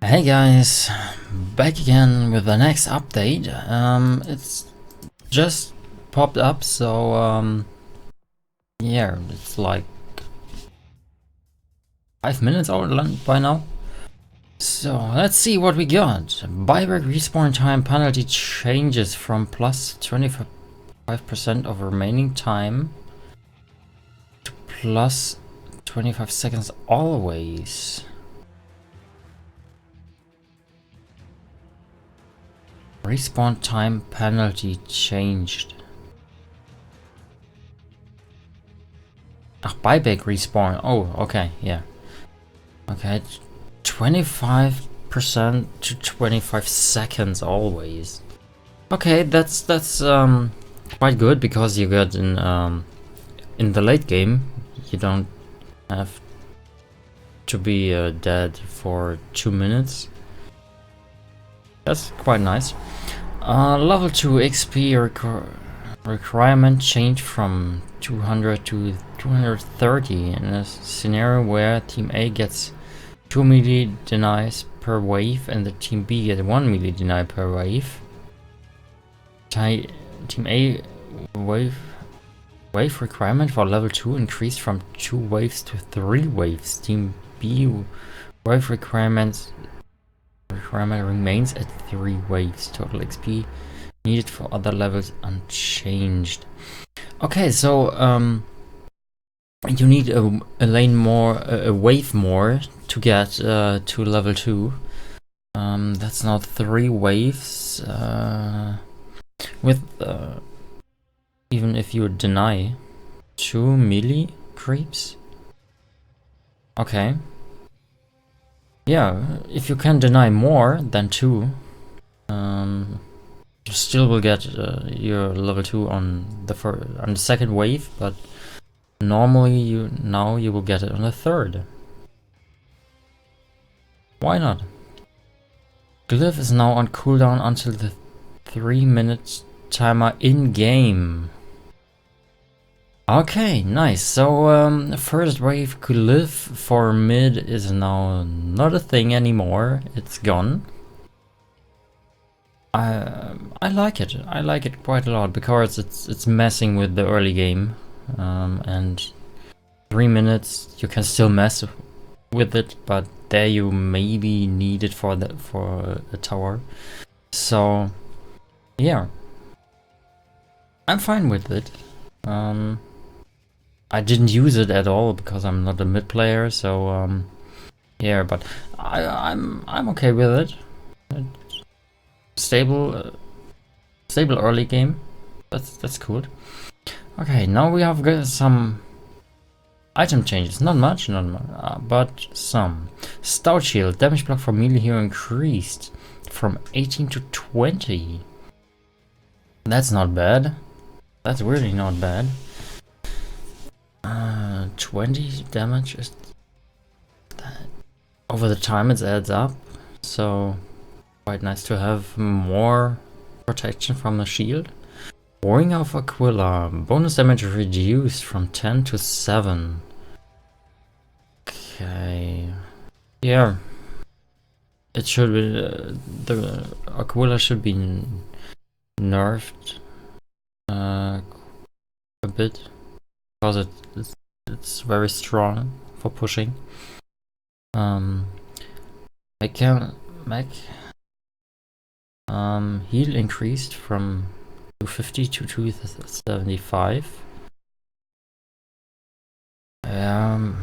Hey guys, back again with the next update. It's just popped up, so yeah, it's like 5 minutes old by now. So let's see what we got. Buyback respawn time penalty changes from plus 25% of remaining time to plus 25 seconds always. Respawn time penalty changed. Buyback respawn. Oh, okay, yeah. Okay, 25% to 25 seconds always. Okay, that's quite good because you get in the late game you don't have to be dead for 2 minutes. That's quite nice. Level 2 XP requirement changed from 200 to 230 in a scenario where Team A gets 2 melee denies per wave and the Team B gets 1 melee deny per wave. Team A wave requirement for level 2 increased from 2 waves to 3 waves. Team B wave requirement remains at 3 waves. Total XP needed for other levels unchanged. Okay, so you need a lane more, a wave more to get to level 2. That's now 3 waves with even if you deny 2 melee creeps. Okay. Yeah, if you can deny more than 2, you still will get your level 2 on the second wave, but normally you will get it on the third. Why not? Glyph is now on cooldown until the 3-minute timer in game. Okay, nice. So first wave Glyph for mid is now not a thing anymore. It's gone. I like it. I like it quite a lot because it's messing with the early game, and 3 minutes you can still mess with it, but there you maybe need it for a tower. So yeah, I'm fine with it. I didn't use it at all because I'm not a mid player, so yeah, but I'm okay with it. Stable early game. That's cool. Okay, now we have got some item changes. Not much, but some. Stout shield damage block for melee hero increased from 18 to 20. That's not bad. That's really not bad. 20 damage is that over the time it adds up, so quite nice to have more protection from the shield. Ring of Aquila, bonus damage reduced from 10 to 7. Okay, yeah, it should be the Aquila should be nerfed a bit because it's very strong for pushing. Heal increased from 250 to 275. In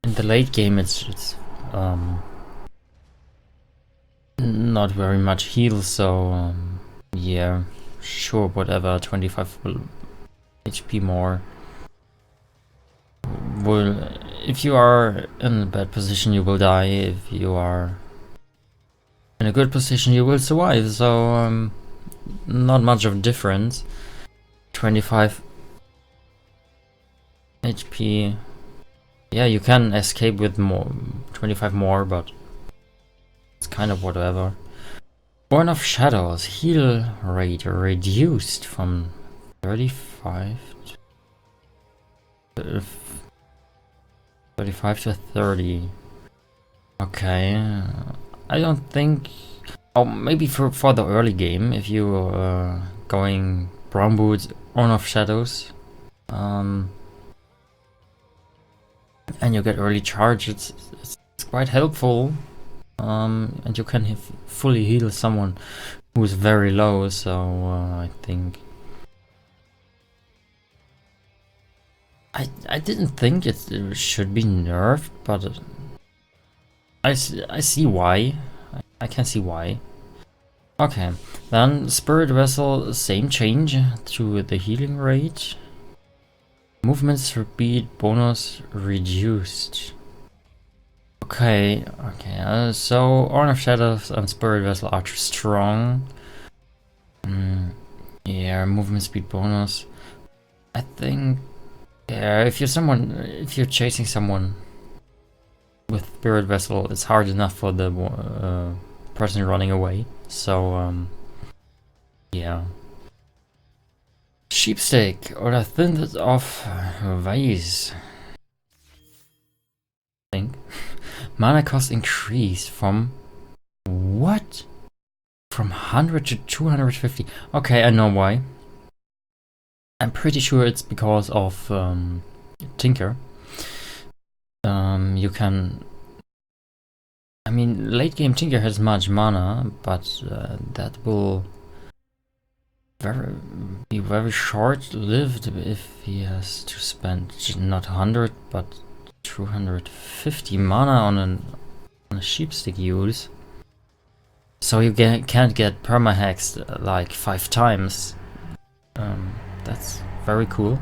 the late game it's not very much heal, so yeah, sure, whatever, 25 HP more. If you are in a bad position you will die, if you are in a good position you will survive, so not much of a difference. 25 HP, yeah, you can escape with more 25 more, but it's kind of whatever. Born of Shadows, heal rate reduced from 35 to 30. Okay, I don't think. Oh, maybe for the early game, if you going Brown Boots, On of Shadows, and you get early charge, it's quite helpful. And you can fully heal someone who's very low, so I think I didn't think it should be nerfed, but I see why. I can see why. Okay, then Spirit Vessel, same change to the healing rate. Movement speed bonus reduced. Okay, so Horn of Shadows and Spirit Vessel are too strong. Yeah, movement speed bonus. I think, yeah, if you're chasing someone with Spirit Vessel, it's hard enough for the person running away. So, yeah. Sheepstick or a thinned off vase. I think. Mana cost increase from what? From 100 to 250. Okay, I know why. I'm pretty sure it's because of Tinker. You can. I mean, late game Tinker has much mana, but that will be very short-lived if he has to spend not 100 but 250 mana on a sheepstick use. So you can't get perma-hexed like 5 times. That's very cool.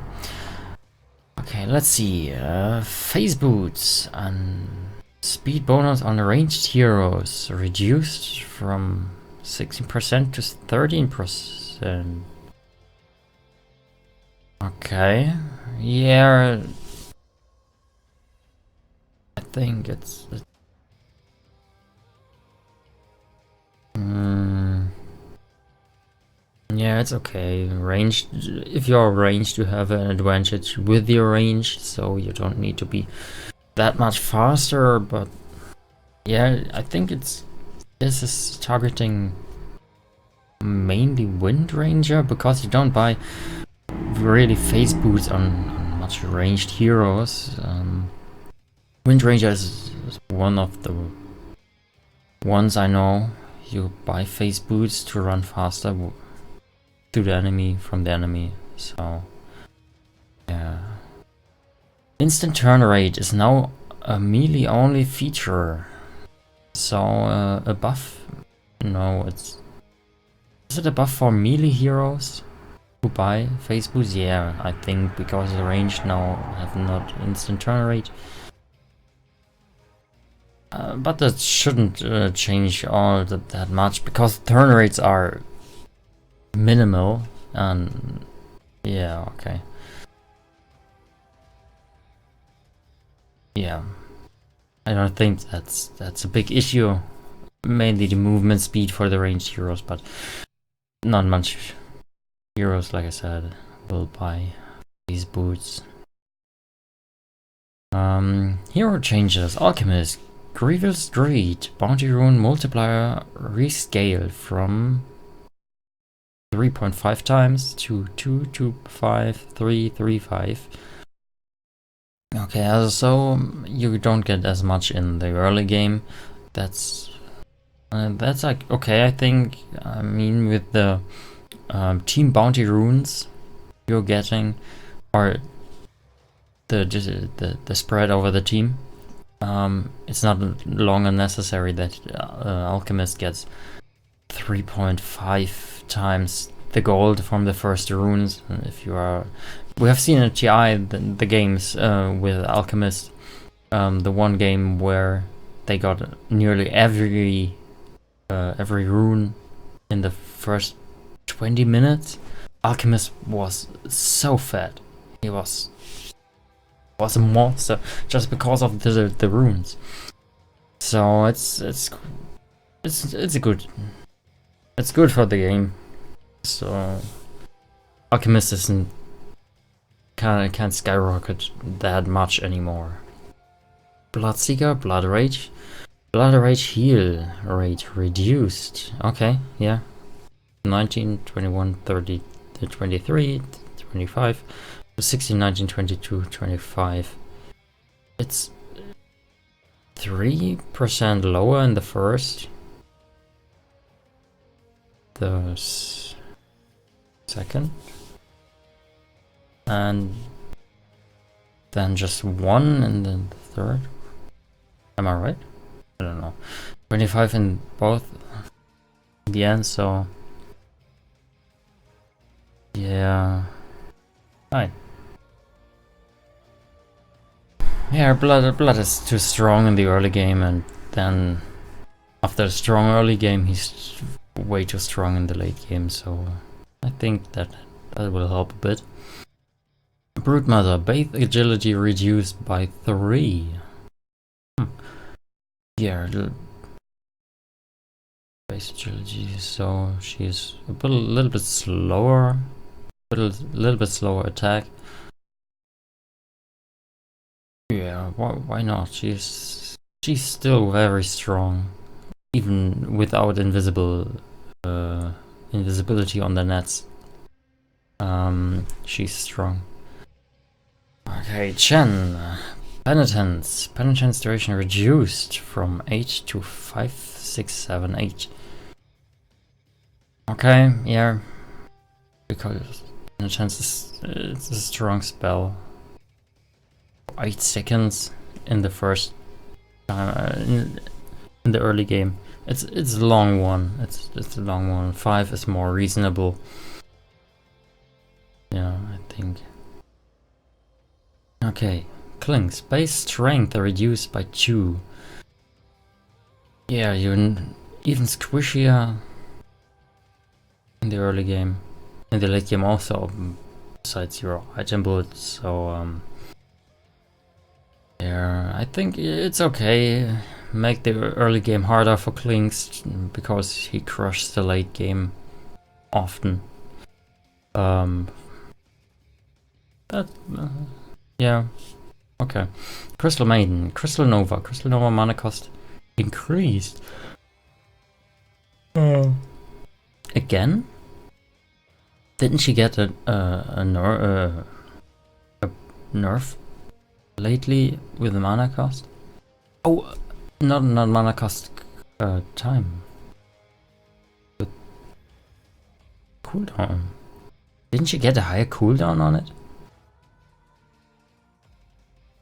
Okay, let's see. Phase boots and speed bonus on ranged heroes reduced from 16% to 13%. Okay, yeah. I think it's yeah, it's okay. Ranged, if you're ranged, you have an advantage with your range, so you don't need to be that much faster. But yeah, I think this is targeting mainly Wind Ranger, because you don't buy really phase boots on much ranged heroes. Wind Ranger is one of the ones I know you buy phase boots to run faster to the enemy, from the enemy. So yeah. Instant turn rate is now a melee only feature. So a buff? No, is it a buff for melee heroes who buy phase boots? Yeah, I think because the range now have not instant turn rate. But that shouldn't change all that much, because turn rates are minimal, and yeah, okay. Yeah, I don't think that's a big issue. Mainly the movement speed for the ranged heroes, but not much heroes, like I said, will buy these boots. Hero changes. Alchemist, Grievous Greed, Bounty Rune multiplier rescale from 3.5 times to 2.5, 3.5. Okay, so you don't get as much in the early game. That's like okay. I think. I mean, with the team bounty runes you're getting, or the spread over the team, it's not longer necessary that Alchemist gets 3.5 times the gold from the first runes. If you are, we have seen in TI the games with Alchemist, the one game where they got nearly every rune in the first 20 minutes. Alchemist was so fat. He was a monster just because of the runes. So it's a good. It's good for the game. So Alchemist isn't can't skyrocket that much anymore. Bloodseeker, Blood Rage. Blood rage heal rate reduced. Okay, yeah. 19, 21, 30, 23, 25, 16, 19, 22, 25. It's 3% lower in the first. The second. And then just 1 in the third. Am I right? I don't know. 25 in both in the end, so yeah. Fine. Yeah, blood is too strong in the early game, and then after a strong early game he's way too strong in the late game, so I think that will help a bit. Broodmother, base agility reduced by 3. Yeah, base agility, so she's a little bit slower, little bit slower attack. Yeah, why not? She's still very strong, even without invisibility on the nets. She's strong. Okay, Chen. Penitence duration reduced from 8 to 5, 6, 7, 8. Okay, yeah. Because penitence it's a strong spell. 8 seconds in the first time in the early game. It's a long one. It's a long one. 5 is more reasonable. Yeah, I think. Okay. Clings. Base strength reduced by 2. Yeah, you're even squishier in the early game. In the late game also, besides your item bullets, so yeah, I think it's okay. Make the early game harder for Clings because he crushes the late game often. Yeah. Okay. Crystal Maiden, Crystal Nova mana cost increased. Again? Didn't she get a nerf lately with the mana cost? Oh, not mana cost, time. But cooldown. Didn't she get a higher cooldown on it?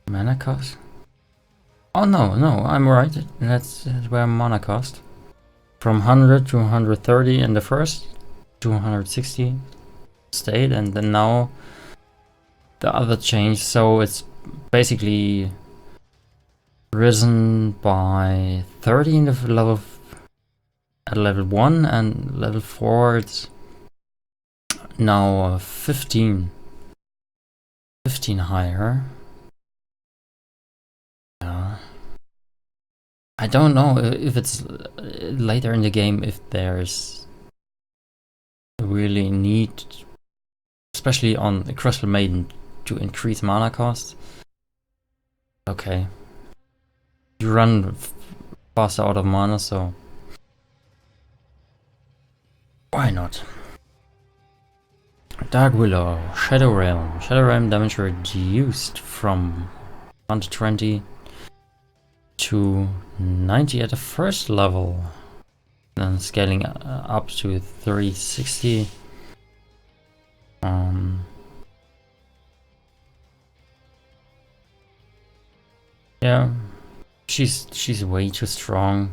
Mana cost? Oh no, I'm right. That's where mana cost. From 100 to 130 in the first, to 160 stayed, and then now the other changed, so it's basically risen by 30 in the level at level 1, and level 4 it's now 15 higher. I don't know if it's later in the game, if there's really need, especially on the Crystal Maiden, to increase mana cost. Okay. You run faster out of mana, so why not? Dark Willow, Shadow Realm. Shadow Realm damage reduced from 120 to 90 at the first level, then scaling up to 360. Yeah, she's way too strong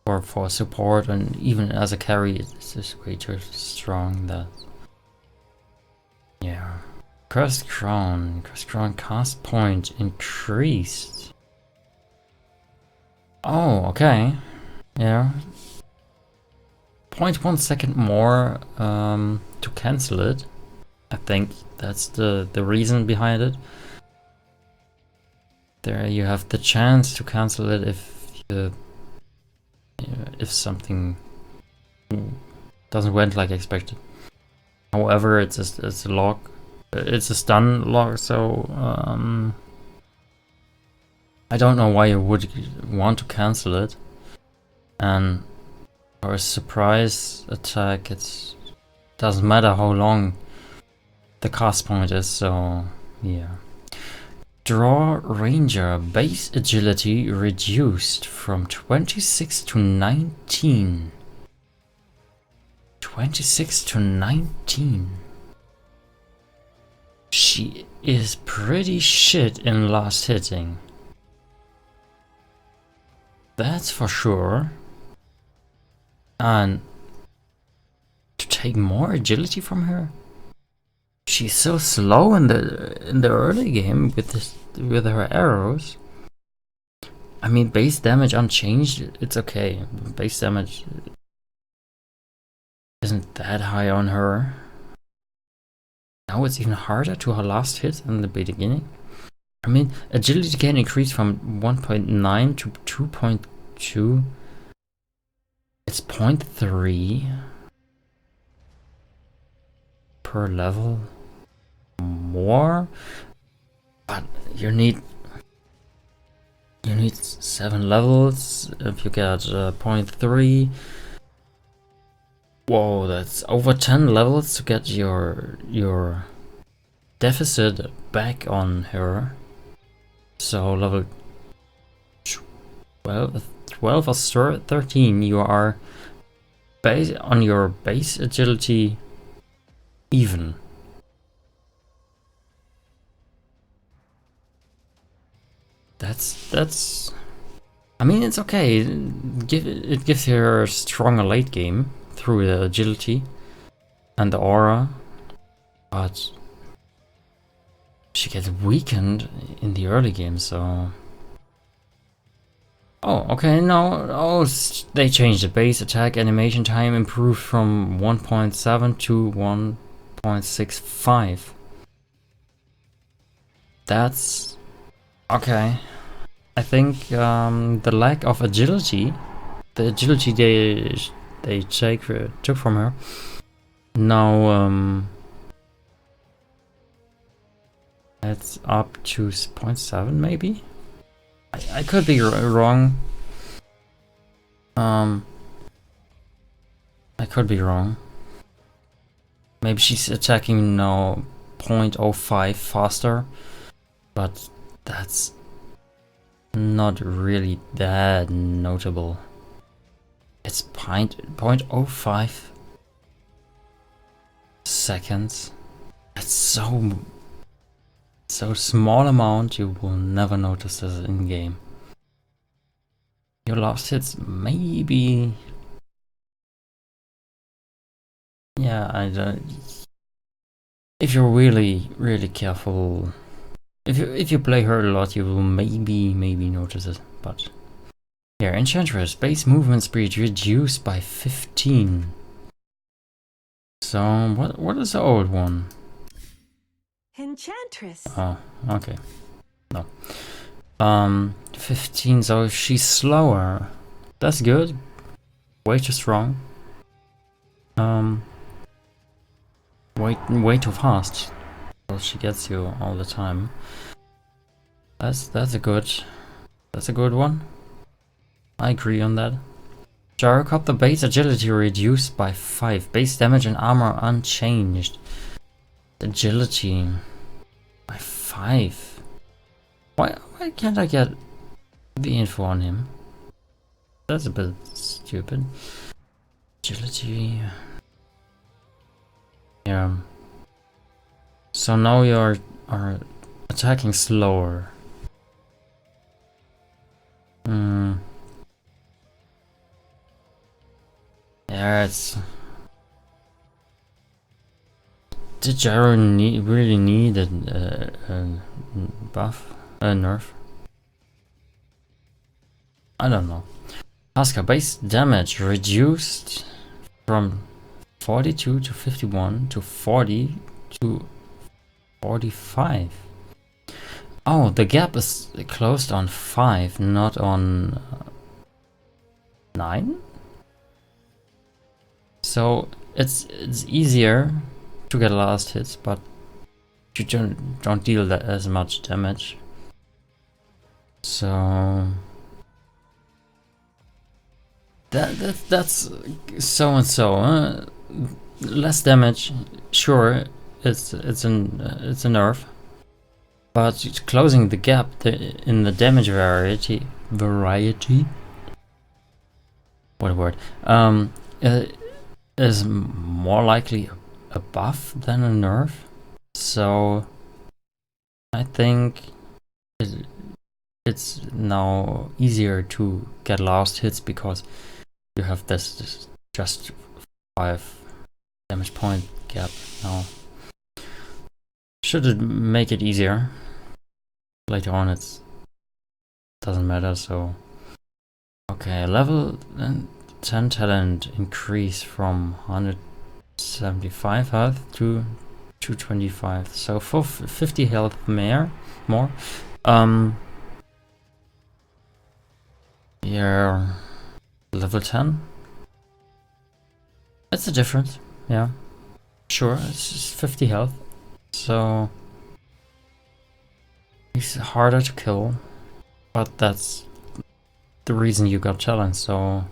for support, and even as a carry it's just way too strong. That, yeah. Cursed Crown cast point increased. Oh, okay. Yeah. 0.1 second more to cancel it. I think that's the reason behind it. There you have the chance to cancel it if something doesn't went like expected. However, it's a log. It's a stun log, so I don't know why you would want to cancel it. And for a surprise attack, it doesn't matter how long the cast point is, so yeah. Draw Ranger, base agility reduced from 26 to 19. 26 to 19. She is pretty shit in last hitting. That's for sure. And to take more agility from her? She's so slow in the early game with her arrows. I mean, base damage unchanged, it's okay. Base damage isn't that high on her. Now it's even harder to her last hit in the beginning. I mean, agility can increase from 1.9 to 2.2. It's 0.3 per level more, but you need 7 levels. If you get 0.3, whoa, that's over 10 levels to get your deficit back on her. So level 12 or 13, you are on your base agility even. That's I mean, it's okay. It gives her a stronger late game through the agility and the aura, but she gets weakened in the early game, so... Oh, okay, no, they changed the base attack animation time, improved from 1.7 to 1.65. That's... okay. I think the lack of agility, the agility they took from her, now it's up to 0.7 maybe? I could be wrong. I could be wrong. Maybe she's attacking now 0.05 faster, but that's not really that notable. It's 0.05 seconds. That's so small amount, you will never notice this in game. Your last hits maybe, yeah, I don't. If you're really careful, if you play her a lot, you will maybe notice it. But yeah, Enchantress, base movement speed reduced by 15. So what is the old one? Enchantress. Oh, okay. No. 15, so she's slower. That's good. Way too strong. Way too fast. Well, she gets you all the time. That's a good one. I agree on that. Gyrocopter base agility reduced by 5. Base damage and armor unchanged. Agility by 5. Why can't I get the info on him? That's a bit stupid. Agility. Yeah. So now you are attacking slower. Yeah, it's... Did Gyro really need a buff? A nerf? I don't know. Asuka base damage reduced from 42 to 51 to 40 to 45. Oh, the gap is closed on 5, not on 9? So it's easier to get last hits, but you don't deal that as much damage. So that's so and so. Less damage, sure. It's a nerf, but closing the gap in the damage variety. What a word. Is more likely a buff than a nerf. So I think it's now easier to get last hits because you have this just 5 damage point gap now. Should it make it easier? Later on it doesn't matter, so... Okay, level 10 talent increase from 175 health to 225, so for 50 health more. Yeah, level 10. That's a difference, yeah. Sure, it's just 50 health, so he's harder to kill, but that's the reason you got challenged, so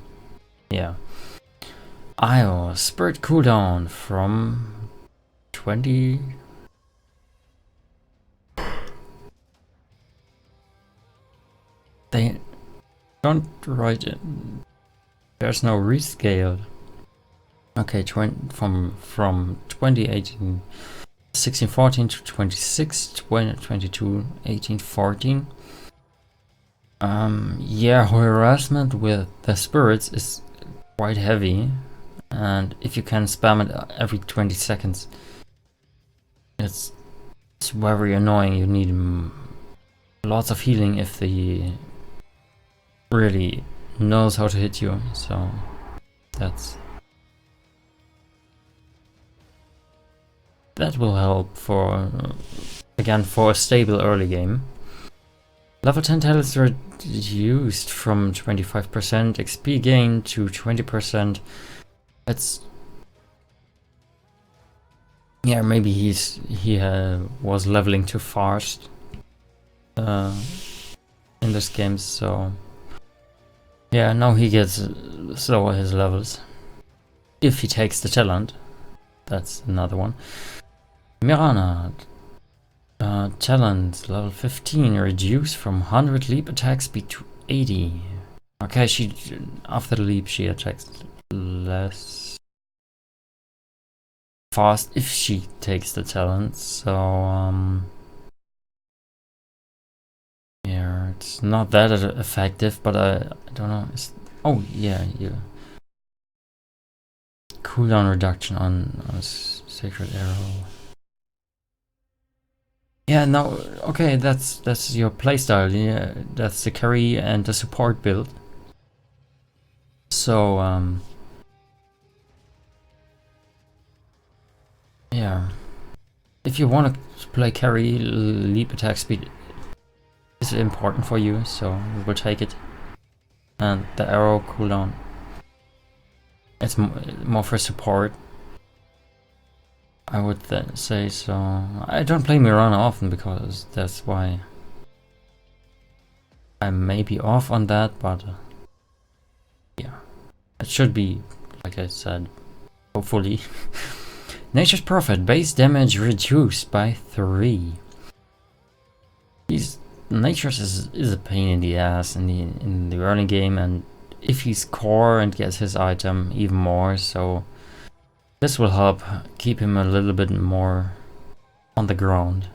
yeah. Io, spirit cooldown from 20. They don't write it. There's no rescale. Okay, from 2018, 1614 to 26, 2022, 1814. Yeah, harassment with the spirits is quite heavy, and if you can spam it every 20 seconds, it's very annoying. You need lots of healing if he really knows how to hit you, so that will help for again for a stable early game. Level 10 talent is reduced from 25% XP gain to 20%. It's yeah, maybe he was leveling too fast in this game, so yeah, now he gets slower his levels if he takes the talent. That's another one. Mirana, talent level 15, reduced from 100 leap attack speed to 80. Okay, she after the leap she attacks less fast if she takes the talent. So yeah, it's not that effective, but I don't know. Oh yeah, cooldown reduction on a sacred arrow. Yeah, no, okay, that's your playstyle. Yeah, that's the carry and the support build. So yeah, if you want to play carry, leap attack speed is important for you, so we will take it. And the arrow cooldown, it's more for support, I would say. So I don't play Mirana often because that's why I may be off on that, but yeah, it should be, like I said, hopefully. Nature's Prophet, base damage reduced by 3. Nature's is a pain in the ass in the early game, and if he's core and gets his item, even more, so this will help keep him a little bit more on the ground.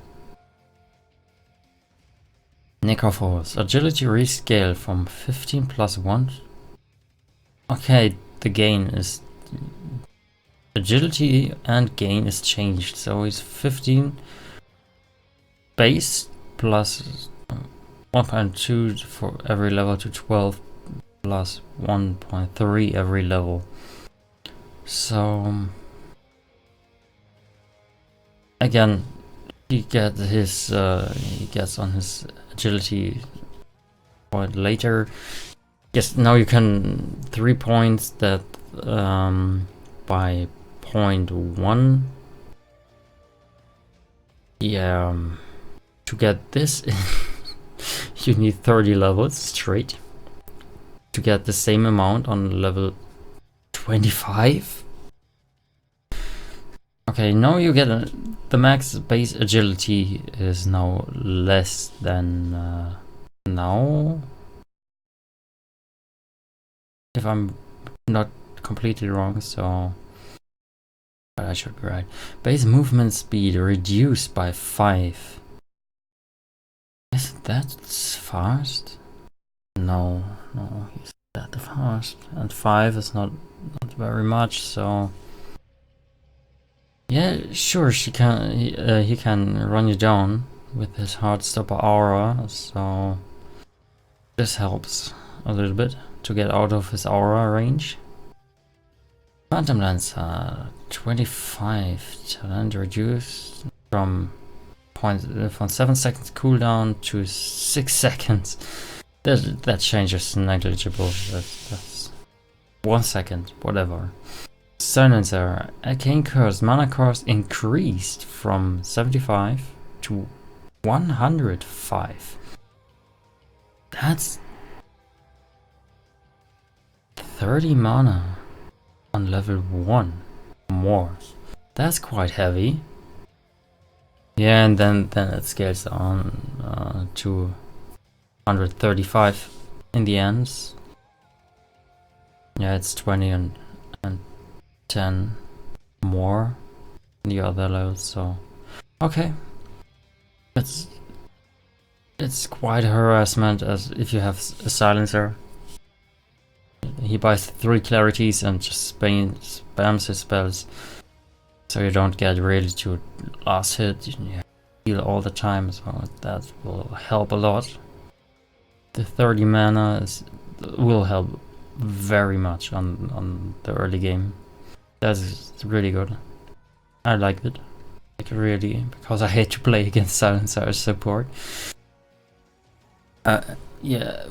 Necrophos, agility rescale from 15 plus 1. Okay, the gain is... agility and gain is changed, so it's 15 base plus 1.2 for every level to 12 plus 1.3 every level. So again, he gets on his agility point later. Yes, now you can 3 points that by 0.1. Yeah, to get this you need 30 levels straight to get the same amount on level 25. Okay, now you get the max base agility is now less than now, if I'm not completely wrong, so but I should be right. Base movement speed reduced by 5. Isn't that fast? No, he's that fast, and 5 is not very much, so yeah, sure, he can run you down with his Heartstopper aura, so this helps a little bit to get out of his aura range. Phantom Lancer 25 talent reduced from 7 seconds cooldown to 6 seconds. That change is negligible. That's 1 second, whatever. Silencer, Arcane Curse, Mana Cost increased from 75 to 105. That's 30 mana on level 1 more. That's quite heavy. Yeah, and then it scales on to 135 in the ends. Yeah, it's 20 and 10 more in the other levels, so okay. It's quite a harassment as if you have a silencer. He buys 3 clarities and just spams his spells, so you don't get really to last hit. You heal all the time, so that will help a lot. The 30 mana will help very much on the early game. That's really good. I like it. Like really, because I hate to play against silencer as support. Yeah,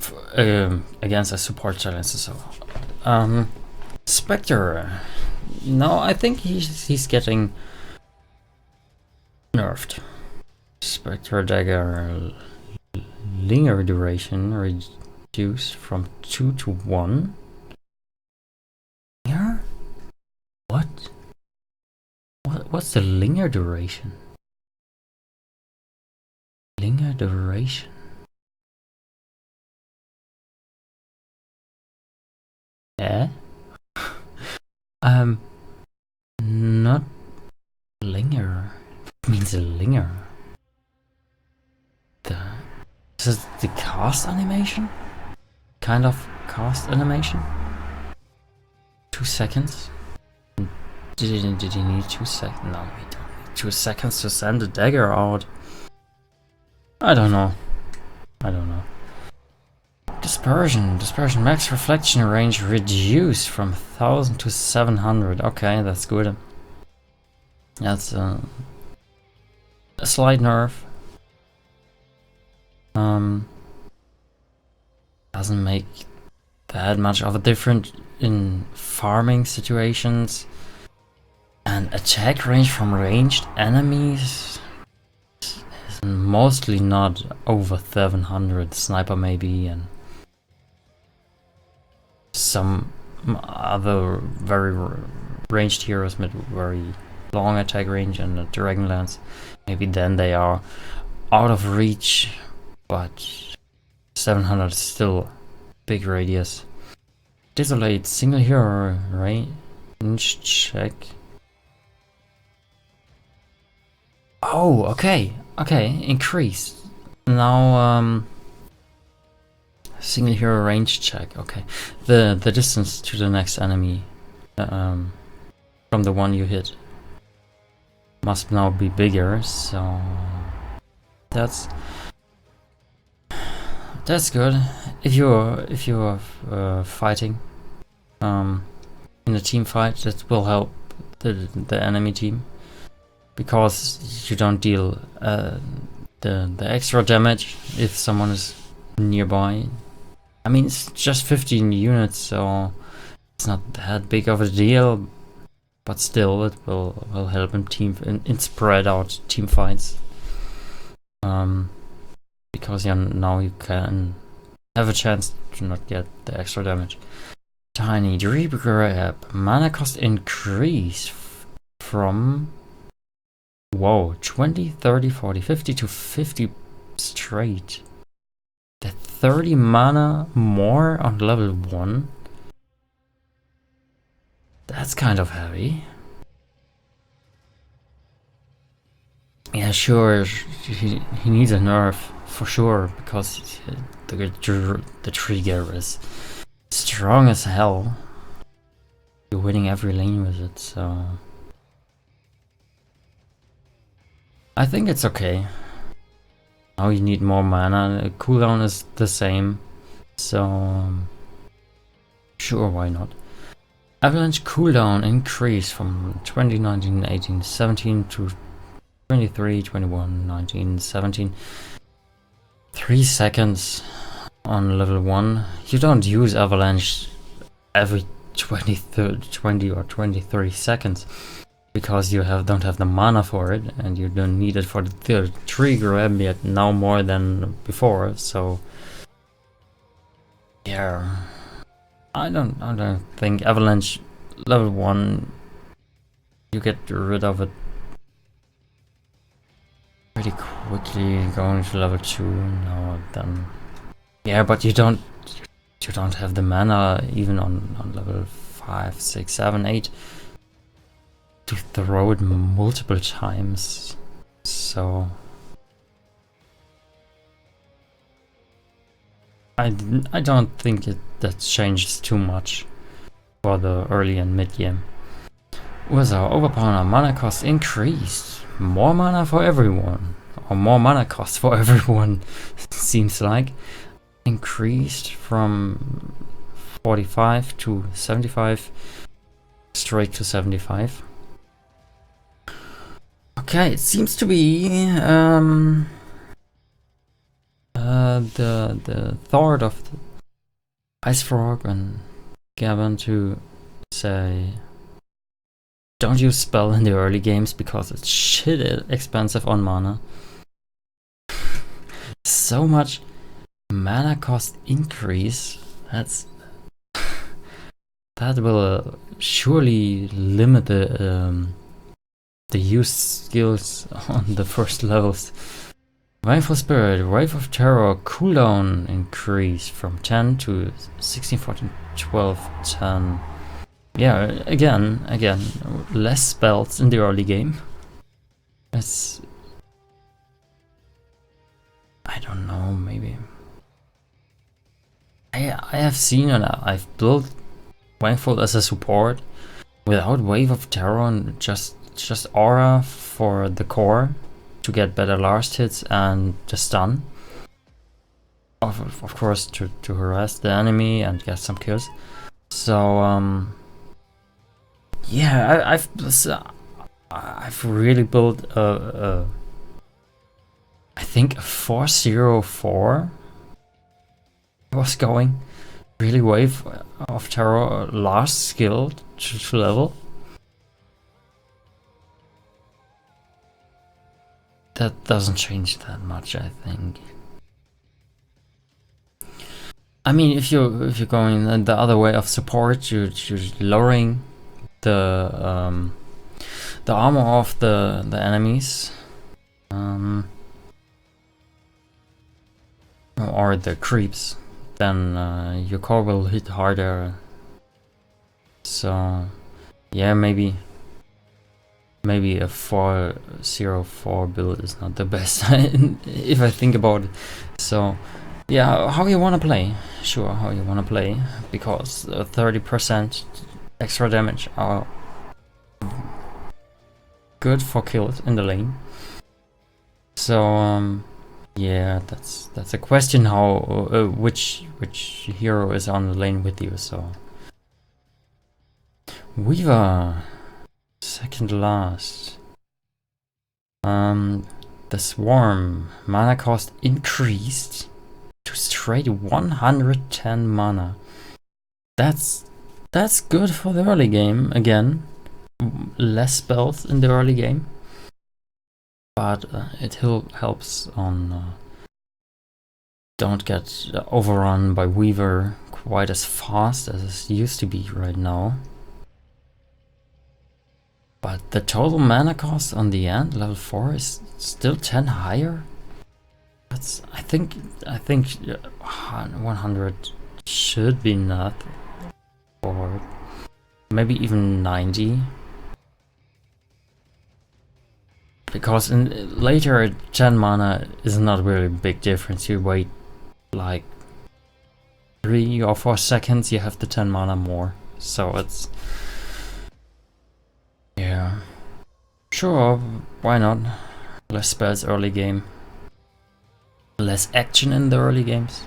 against a support silencer. So, Spectre. No, I think he's getting nerfed. Spectre Dagger linger duration reduced from 2 to 1. Linger? What's the linger duration? Linger duration. Yeah. Not linger. It means a linger. Is it the cast animation? Kind of cast animation? 2 seconds? Did he need 2 seconds? No, he don't need 2 seconds to send the dagger out. I don't know. Dispersion max reflection range reduced from 1000 to 700. Okay, that's good. That's a slight nerf. Doesn't make that much of a difference in farming situations. And attack range from ranged enemies is mostly not over 700. Sniper maybe, and some other very ranged heroes with very long attack range and a Dragonlance. Maybe then they are out of reach, but 700 is still big radius. Desolate single hero range check. Oh, okay, increased. Now, single hero range check. Okay, the distance to the next enemy from the one you hit must now be bigger. So that's good. If you're fighting in a team fight, that will help the enemy team, because you don't deal the extra damage if someone is nearby. I mean, it's just 15 units, so it's not that big of a deal, but still it will help in spread out team fights. because now you can have a chance to not get the extra damage. Tiny Dream Grab. Mana cost increase from 20, 30, 40, 50 to 50 straight. That 30 mana more on level 1. That's kind of heavy. Yeah, sure, he needs a nerf for sure, because the trigger is strong as hell. You're winning every lane with it, so I think it's okay. Now you need more mana, the cooldown is the same, so sure, why not. Avalanche cooldown increase from 20, 19, 18, 17 to 23, 21, 19, 17. 3 seconds on level 1. You don't use Avalanche every 20 or 23 seconds, because you don't have the mana for it, and you don't need it for the tree grab yet now more than before, so yeah. I don't think Avalanche level 1, you get rid of it pretty quickly. Going to level 2 now, then yeah, but you don't have the mana even on level 5, 6, 7, 8 to throw it multiple times, so I don't think that changes too much for the early and mid game. With our overpower, mana cost increased. More mana for everyone, or more mana cost for everyone, seems like. Increased from 45 to 75, straight to 75. Okay, it seems to be the thought of the Ice Frog and Gavin to say, don't use spell in the early games because it's shit expensive on mana. So much mana cost increase, that will surely limit the use skills on the first levels. Wave of Spirit, Wave of Terror, cooldown increase from 10 to 16, 14, 12, 10. Yeah, again, less spells in the early game. It's, I don't know, maybe. I have seen and I've built Wangfold as a support without Wave of Terror and just Aura for the core to get better last hits and the stun. Of course, to harass the enemy and get some kills. So yeah, I've really built I think a 404 was going really Wave of Terror last skill to level. That doesn't change that much, I think. I mean, if you're going the other way of support, you're lowering the armor of the enemies, or the creeps, then your core will hit harder. So yeah, maybe a 404 build is not the best if I think about it. So yeah, how you wanna play? Sure, how you wanna play, because 30% extra damage are good for kills in the lane. So yeah, that's a question, how which hero is on the lane with you. So Weaver, second last. The Swarm, mana cost increased to straight 110 mana. That's good for the early game. Again, less spells in the early game, but it helps on don't get overrun by Weaver quite as fast as it used to be right now. But the total mana cost on the end, level 4, is still 10 higher. That's, I think 100 should be enough, or maybe even 90. Because in later 10 mana is not really a big difference. You wait like 3 or 4 seconds, you have the 10 mana more. So it's, yeah, sure, why not? Less spells early game, less action in the early games.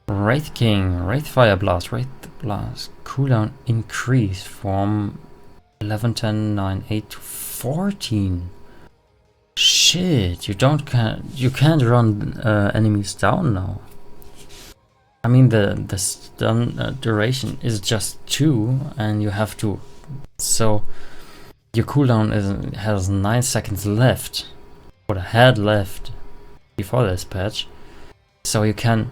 Wraith King, Wraith Fire Blast, Wraith Blast cooldown increase from 11, 10, 9, 8 to 14. Shit, you can't run enemies down now. I mean the stun duration is just 2, and you have to, so your cooldown has 9 seconds left, or had left before this patch. So you can,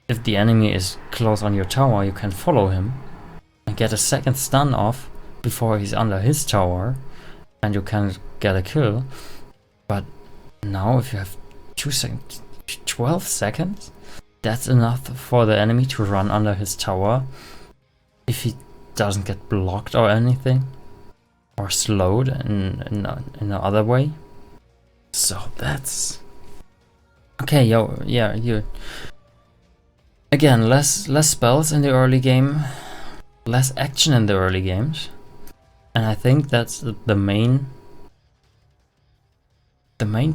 if the enemy is close on your tower, you can follow him and get a second stun off before he's under his tower, and you can get a kill. But now if you have 12 seconds, that's enough for the enemy to run under his tower if he doesn't get blocked or anything, or slowed in the other way. So that's okay. You again, less spells in the early game, less action in the early games, and I think that's the main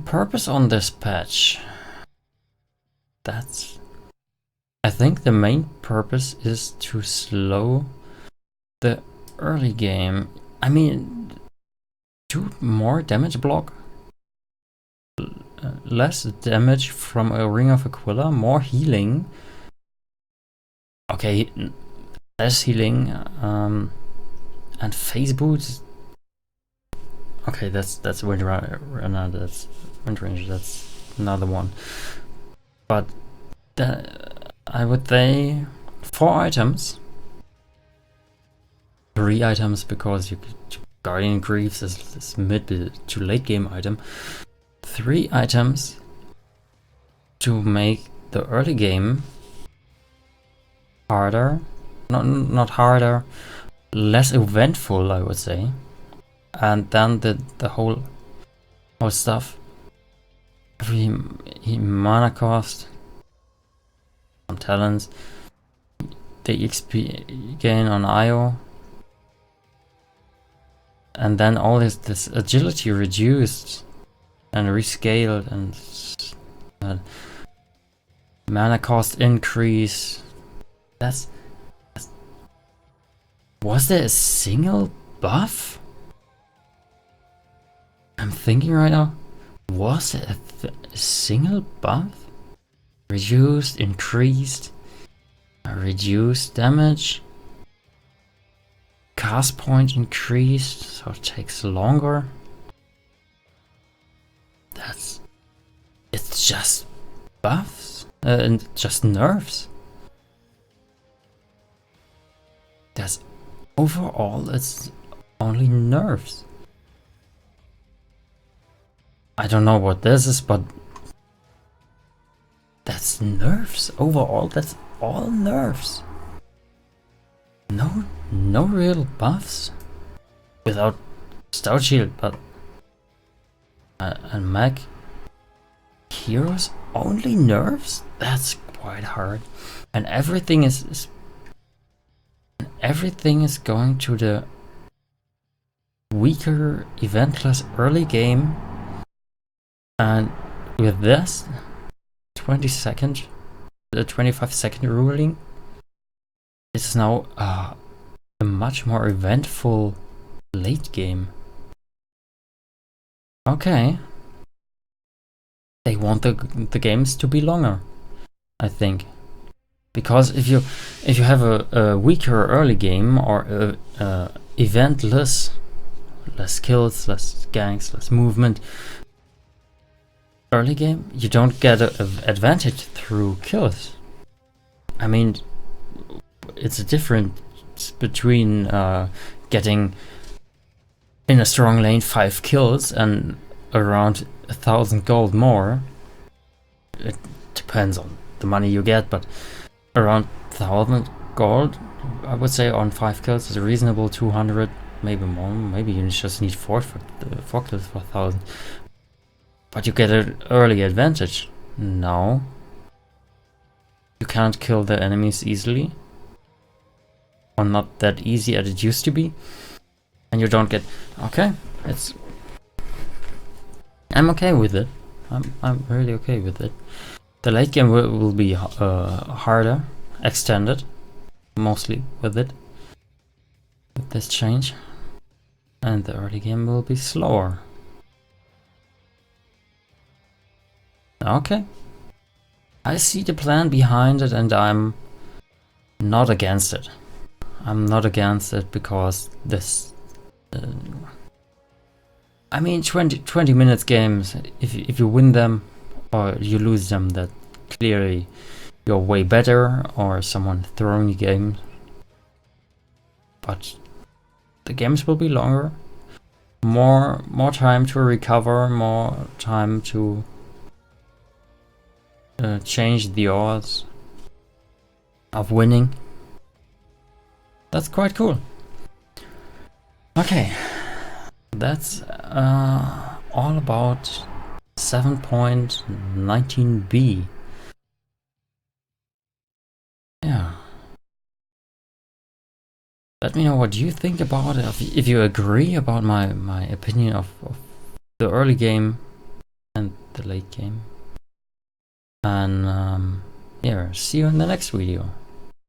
purpose on this patch. I think the main purpose is to slow the early game. I mean, do more damage block, less damage from a Ring of Aquila, more healing. Okay, less healing, and phase boots. Okay, that's Wind Runner, that's Wind Ranger, that's another one. But I would say 4 items. 3 items because Guardian Greaves is mid to late game item. 3 items to make the early game harder, not harder, less eventful, I would say. And then the whole stuff, every mana cost, some talents, the XP gain on IO, and then all this agility reduced and rescaled, and mana cost increase. Was there a single buff? I'm thinking right now, was it a single buff? Reduced, increased, reduced damage, cast point increased, so it takes longer. It's just buffs, and just nerfs. Overall, it's only nerfs. I don't know what this is, but that's nerfs. Overall, that's all nerfs. No real buffs. Without Stout Shield, but and Mag Heroes, only nerfs? That's quite hard. And everything is going to the weaker eventless early game. And with this 25 second ruling, it's now a much more eventful late game. Okay, they want the games to be longer, I think, because if you have a weaker early game, or eventless, less kills, less ganks, less movement, early game, you don't get an advantage through kills. I mean, it's a difference between getting in a strong lane 5 kills and around 1,000 gold more. It depends on the money you get, but around 1,000 gold, I would say, on 5 kills is a reasonable. 200, maybe more. Maybe you just need 4 kills for 1,000. But you get an early advantage. Now you can't kill the enemies easily, or not that easy as it used to be, and you don't get. Okay, I'm okay with it. I'm really okay with it. The late game will be harder, extended, mostly with it, with this change, and the early game will be slower. Okay, I see the plan behind it, and I'm not against it. I'm not against it because this. I mean, 20 minutes games. If you win them or you lose them, that clearly you're way better, or someone throwing the game. But the games will be longer. More time to recover. More time to change the odds of winning. That's quite cool. Okay, that's all about 7.19b. Yeah. Let me know what you think about it, if you agree about my opinion of the early game and the late game. And yeah, see you in the next video.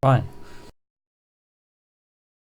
Bye.